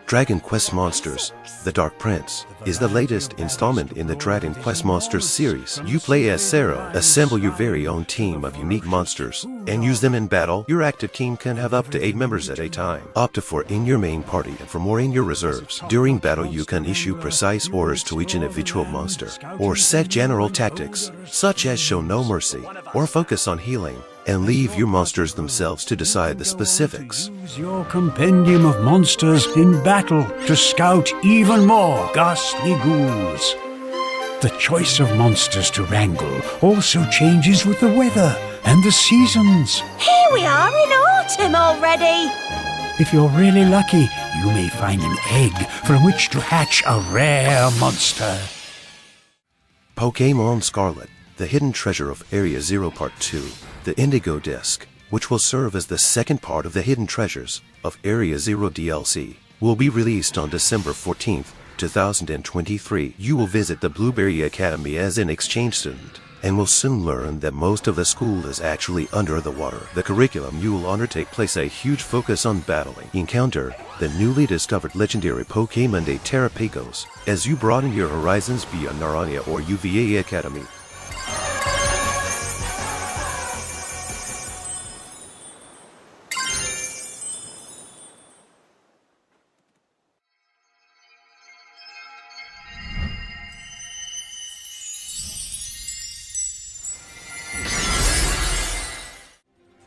Dragon Quest Monsters: The Dark Prince is the latest installment in the Dragon Quest Monsters series. You play as Sarah, assemble your very own team of unique monsters, and use them in battle. Your active team can have up to 8 members at a time, up to 4 in your main party and 4 more in your reserves. During battle, you can issue precise orders to each individual monster, or set general tactics, such as show no mercy, or focus on healing, and leave your monsters themselves to decide the specifics. Use your compendium of monsters in battle to scout even more ghastly ghouls. The choice of monsters to wrangle also changes with the weather and the seasons. Here we are in autumn already! If you're really lucky, you may find an egg from which to hatch a rare monster. Pokémon Scarlet: The Hidden Treasure of Area Zero Part 2. The Indigo Disc, which will serve as the second part of the Hidden Treasures of Area Zero DLC, will be released on December 14th, 2023. You will visit the Blueberry Academy as an exchange student, and will soon learn that most of the school is actually under the water. The curriculum you will undertake places a huge focus on battling. Encounter the newly discovered legendary Pokémon de Terrapagos as you broaden your horizons beyond Narania or UVA Academy.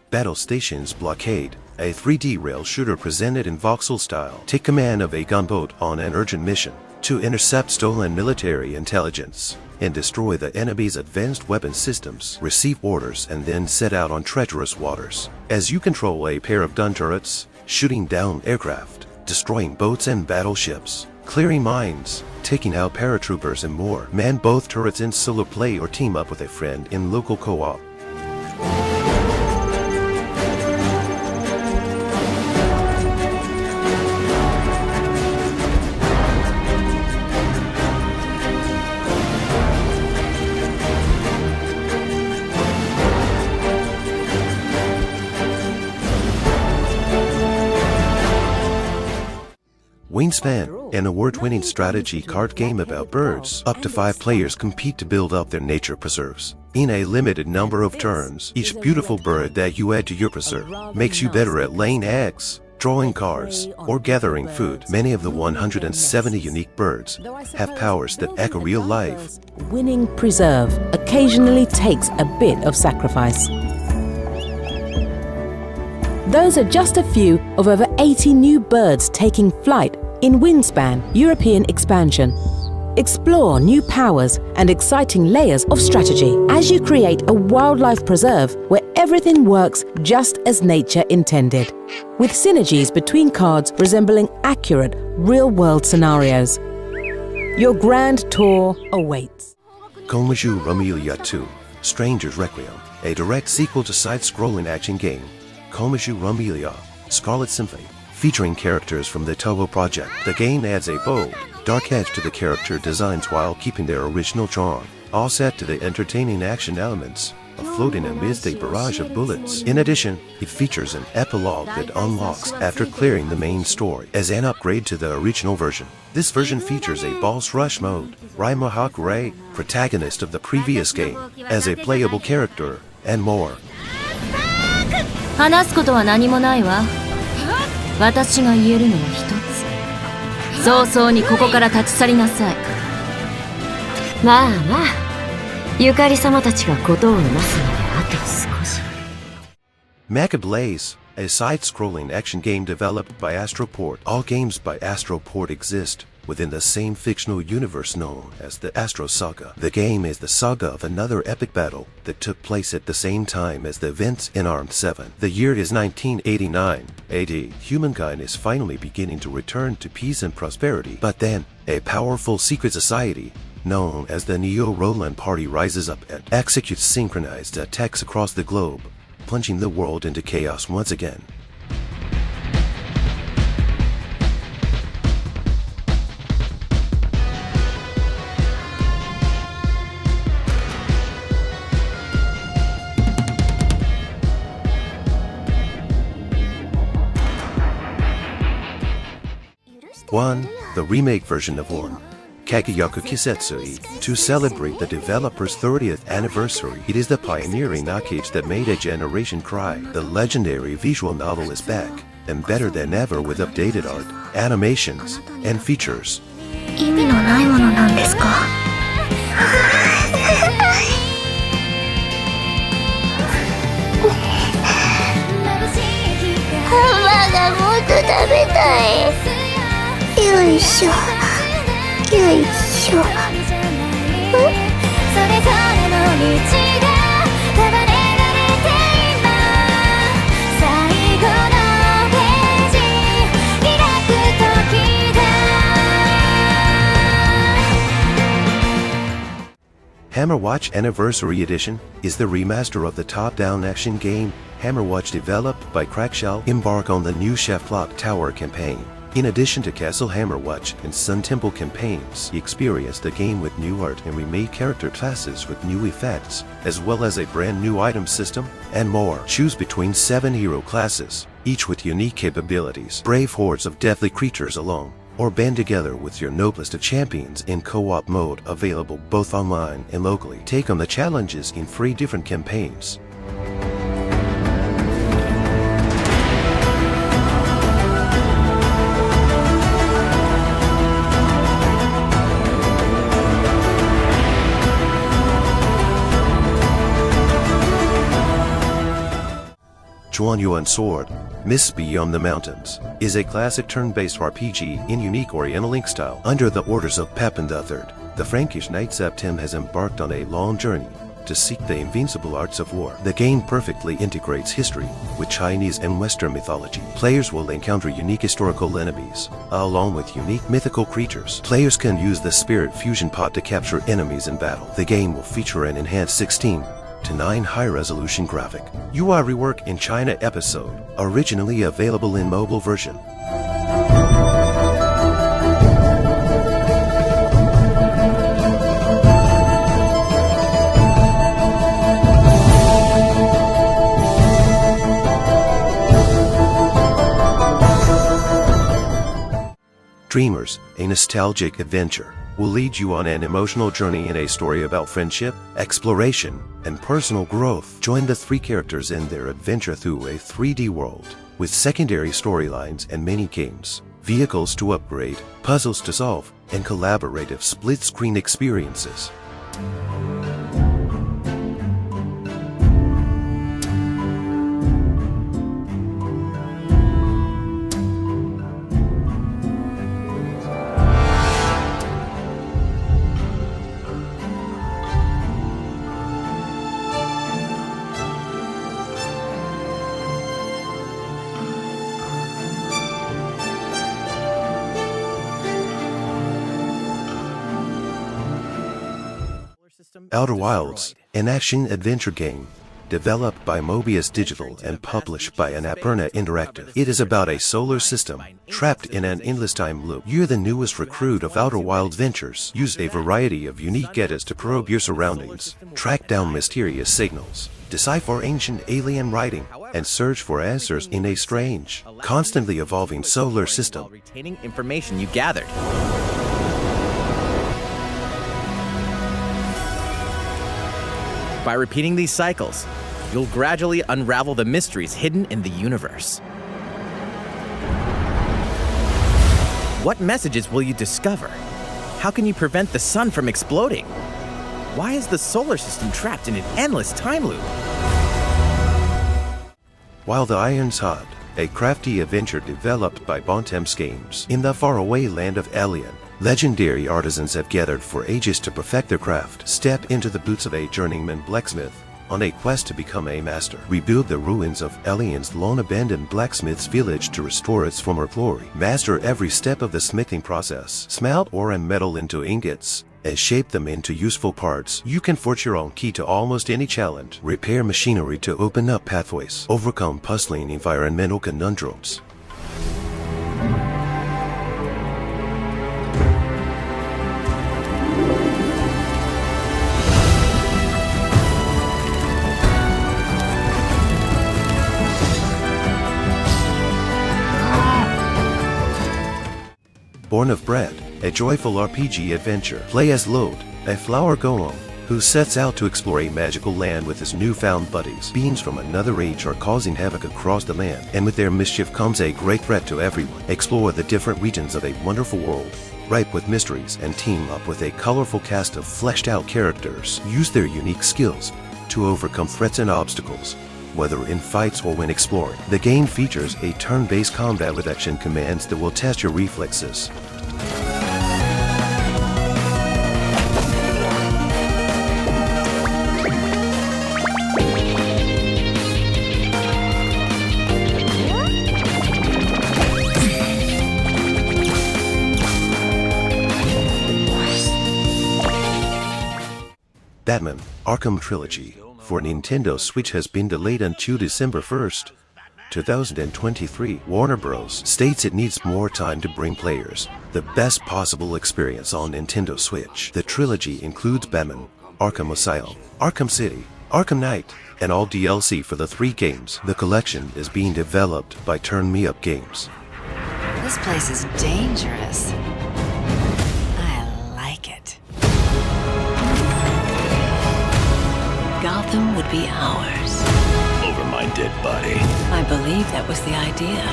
Battle Stations Blockade, a 3D rail shooter presented in voxel style. Take command of a gunboat on an urgent mission to intercept stolen military intelligence and destroy the enemy's advanced weapon systems. Receive orders and then set out on treacherous waters as you control a pair of gun turrets, shooting down aircraft, destroying boats and battleships, clearing mines, taking out paratroopers and more. Man both turrets in solo play or team up with a friend in local co-op. Wingspan, an award-winning strategy card game about birds. Up to 5 players compete to build up their nature preserves. In a limited number of turns, each beautiful bird that you add to your preserve makes you better at laying eggs, drawing cards, or gathering food. Many of the 170 unique birds have powers that echo real life. Winning preserve occasionally takes a bit of sacrifice. Those are just a few of over 80 new birds taking flight in Wingspan European expansion. Explore new powers and exciting layers of strategy as you create a wildlife preserve where everything works just as nature intended, with synergies between cards resembling accurate real-world scenarios. Your grand tour awaits. Koumajou Remilia 2: Stranger's Requiem, a direct sequel to side-scrolling action game Koumajou Remilia: Scarlet Symphony, featuring characters from the Toho project. The game adds a bold, dark edge to the character designs while keeping their original charm, all set to the entertaining action elements of floating amidst a barrage of bullets. In addition, it features an epilogue that unlocks after clearing the main story as an upgrade to the original version. This version features a boss rush mode, Raimuhak Ray, protagonist of the previous game, as a playable character, and more. 話すことは何もないわ。私が言えるのは一つ。早々にここから立ち去りなさい。まあまあ、ゆかり様たちが事をなすまであと少し。MECHBLAZE, a side-scrolling action game developed by Astroport. All games by Astroport exist within the same fictional universe known as the Astro Saga. The game is the saga of another epic battle that took place at the same time as the events in ARM 7. The year is 1989 AD. Humankind is finally beginning to return to peace and prosperity, but then a powerful secret society known as the Neo-Roland Party rises up and executes synchronized attacks across the globe, plunging the world into chaos once again. One, the remake version of One, Kageyaku Kisetsui. To celebrate the developer's 30th anniversary, it is the pioneering package that made a generation cry. The legendary visual novel is back, and better than ever with updated art, animations, and features. 意味のないものなんですか？ハンバーガーもっと食べたい。よいしょよいしょ。それぞれの道が束ねられて今最後のページ開く時だ。 Hammerwatch Anniversary Edition is the remaster of the top-down action game Hammerwatch, developed by Crackshell. Embark on the new Chef Clock Tower campaign. In addition to Castle Hammerwatch and Sun Temple campaigns, experience the game with new art and remade character classes with new effects, as well as a brand new item system, and more. Choose between 7 hero classes, each with unique capabilities. Brave hordes of deadly creatures alone, or band together with your noblest of champions in co-op mode, available both online and locally. Take on the challenges in 3 different campaigns. Xuan Yuan Sword, Mists Beyond the Mountains, is a classic turn-based RPG in unique Oriental Link style. Under the orders of Pepin III, the Frankish knight Septim has embarked on a long journey to seek the invincible arts of war. The game perfectly integrates history with Chinese and Western mythology. Players will encounter unique historical enemies, along with unique mythical creatures. Players can use the Spirit Fusion Pod to capture enemies in battle. The game will feature an enhanced 16:9 high-resolution graphic UI rework in China episode, originally available in mobile version. Dreamers, a nostalgic adventure, will lead you on an emotional journey in a story about friendship, exploration, and personal growth. Join the 3 characters in their adventure through a 3D world, with secondary storylines and mini-games, vehicles to upgrade, puzzles to solve, and collaborative split-screen experiences. Outer Wilds, an action-adventure game, developed by Mobius Digital and published by Annapurna Interactive. It is about a solar system trapped in an endless time loop. You're the newest recruit of Outer Wilds Ventures. Use a variety of unique gadgets to probe your surroundings, track down mysterious signals, decipher ancient alien writing, and search for answers in a strange, constantly evolving solar system. Retaining information you gathered. By repeating these cycles, you'll gradually unravel the mysteries hidden in the universe. What messages will you discover? How can you prevent the sun from exploding? Why is the solar system trapped in an endless time loop? While the Iron's Hot, a crafty adventure developed by Bontemps Games in the faraway land of Alien, legendary artisans have gathered for ages to perfect their craft. Step into the boots of a journeyman blacksmith on a quest to become a master. Rebuild the ruins of Alien's long-abandoned blacksmith's village to restore its former glory. Master every step of the smithing process. Smelt ore and metal into ingots and shape them into useful parts. You can forge your own key to almost any challenge. Repair machinery to open up pathways. Overcome puzzling environmental conundrums. Born of Bread, a joyful RPG adventure. Play as Lode, a flower golem, who sets out to explore a magical land with his newfound buddies. Beings from another age are causing havoc across the land, and with their mischief comes a great threat to everyone. Explore the different regions of a wonderful world, ripe with mysteries, and team up with a colorful cast of fleshed-out characters. Use their unique skills to overcome threats and obstacles, whether in fights or when exploring. The game features a turn-based combat with action commands that will test your reflexes. Batman: Arkham Trilogy for Nintendo Switch has been delayed until December 1st, 2023. Warner Bros. States it needs more time to bring players the best possible experience on Nintendo Switch. The trilogy includes Batman: Arkham Asylum, Arkham City, Arkham Knight, and all DLC for the 3 games. The collection is being developed by Turn Me Up Games. This place is dangerous. I like it. Gotham would be ours. Over my dead body. I believe that was the idea.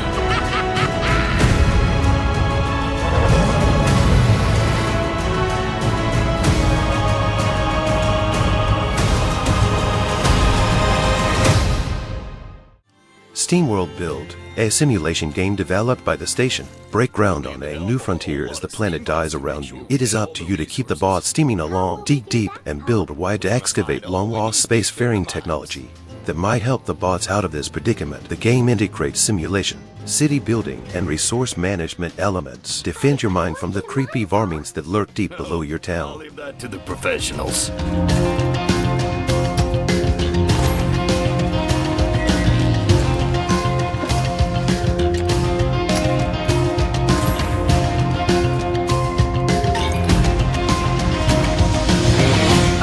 SteamWorld Build, a simulation game developed by the station. Break ground on a new frontier as the planet dies around you. It is up to you to keep the bots steaming along, dig deep, and build wide to excavate long-lost spacefaring technology that might help the bots out of this predicament. The game integrates simulation, city building, and resource management elements. Defend your mind from the creepy varmints that lurk deep below your I'll town. leave that to the professionals.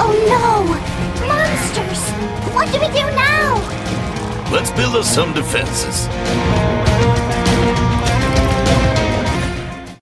Oh no! Monsters! What do we do now? Let's build us some defenses.